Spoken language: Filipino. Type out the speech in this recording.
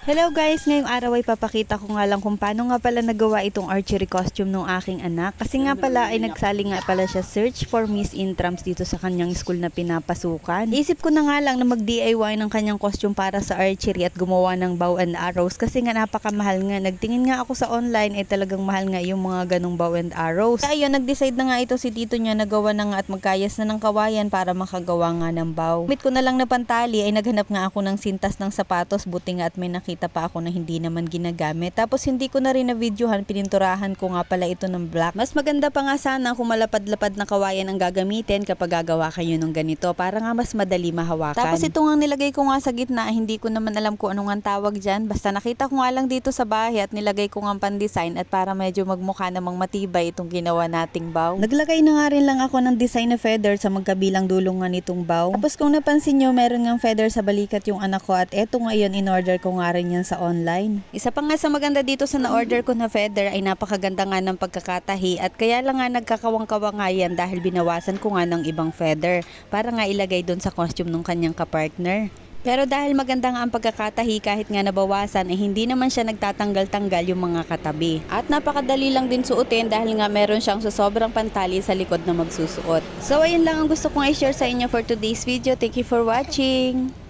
Hello guys! Ngayong araw ay papakita ko nga lang kung paano nga pala nagawa itong archery costume ng aking anak. Kasi nga pala ay nagsali nga pala siya search for Miss Intrams dito sa kanyang school na pinapasukan. Isip ko na nga lang na mag-DIY ng kanyang costume para sa archery at gumawa ng bow and arrows kasi nga napakamahal nga. Nagtingin nga ako sa online ay talagang mahal nga yung mga ganong bow and arrows. Kaya ayun, nag-decide na nga ito si tito niya na gawa na nga at magkayas na ng kawayan para makagawa nga ng bow. Gamit ko na lang na pantali ay naghanap nga ako ng sintas ng sapatos, buti nga at may nakita pa ako na hindi naman ginagamit. Tapos hindi ko na rin na videohan, pininturahan ko nga pala ito ng black. Mas maganda pa nga sana kung malapad-lapad na kawayan ang gagamitin kapag gagawa kayo ng ganito para nga mas madali mahawakan. Tapos ito nga nilagay ko nga sa gitna, hindi ko naman alam kung ano nga tawag dyan. Basta nakita ko nga lang dito sa bahay at nilagay ko nga pan-design at para medyo magmukha namang matibay itong ginawa nating bow. Naglagay na nga rin lang ako ng design na feather sa magkabilang dulong nga nitong bow. Tapos kung napansin nyo, meron nga feather sa balikat yung anak ko at eto ngayon in-order ko nga rin yan sa online. Isa pa nga sa maganda dito sa na-order ko na feather ay napakaganda nga ng pagkakatahi at kaya lang nga nagkakawang-kawang nga yan dahil binawasan ko nga ng ibang feather para nga ilagay doon sa costume ng kanyang kapartner. Pero dahil maganda nga ang pagkakatahi kahit nga nabawasan ay hindi naman siya nagtatanggal-tanggal yung mga katabi. At napakadali lang din suotin dahil nga meron siyang sobrang pantali sa likod na magsusuot. So ayun lang ang gusto kong i-share sa inyo for today's video. Thank you for watching!